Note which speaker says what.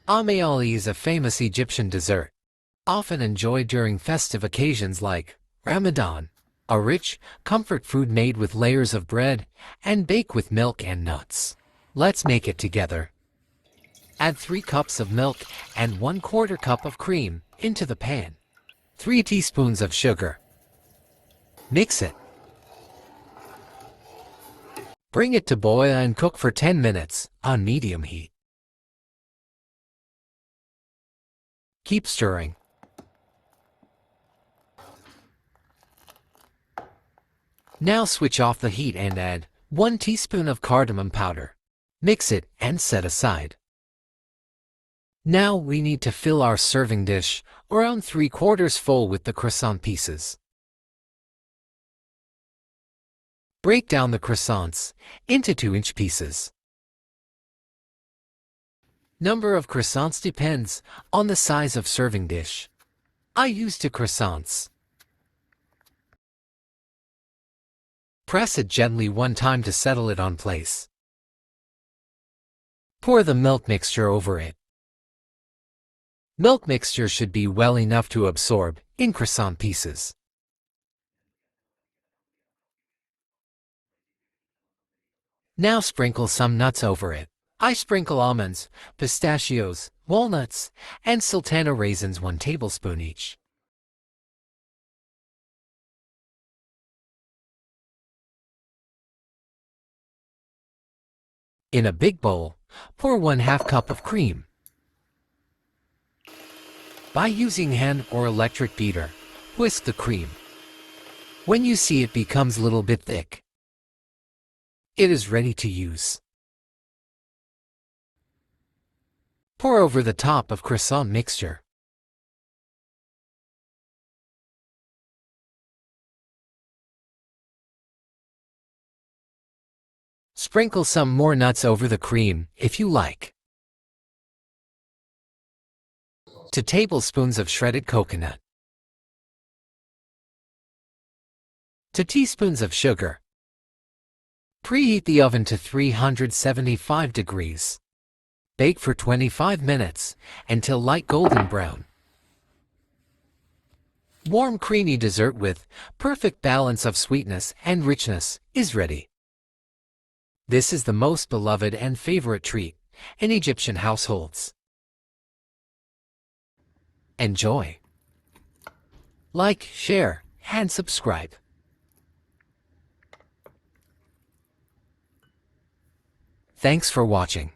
Speaker 1: Amiali is a famous Egyptian dessert, often enjoyed during festive occasions like Ramadan, a rich, comfort food made with layers of bread and baked with milk and nuts. Let's make it together. Add 3 cups of milk and 1/4 cup of cream into the pan. 3 teaspoons of sugar. Mix it. Bring it to boil and cook for 10 minutes on medium heat. Keep stirring. Now switch off the heat and add 1 teaspoon of cardamom powder. Mix it and set aside. Now we need to fill our serving dish around 3/4 full with the croissant pieces. Break down the croissants into 2-inch pieces. Number of croissants depends on the size of serving dish. I used 2 croissants. Press it gently 1 time to settle it on place. Pour the milk mixture over it. Milk mixture should be well enough to absorb in croissant pieces. Now sprinkle some nuts over it. I sprinkle almonds, pistachios, walnuts, and sultana raisins 1 tablespoon each. In a big bowl, pour 1/2 cup of cream. By using hand or electric beater, whisk the cream. When you see it becomes a little bit thick, it is ready to use. Pour over the top of croissant mixture. Sprinkle some more nuts over the cream if you like. 2 tablespoons of shredded coconut. 2 teaspoons of sugar. Preheat the oven to 375 degrees. Bake for 25 minutes until light golden brown. Warm creamy dessert with perfect balance of sweetness and richness is ready. This is the most beloved and favorite treat in Egyptian households. Enjoy. Like, share, and subscribe. Thanks for watching.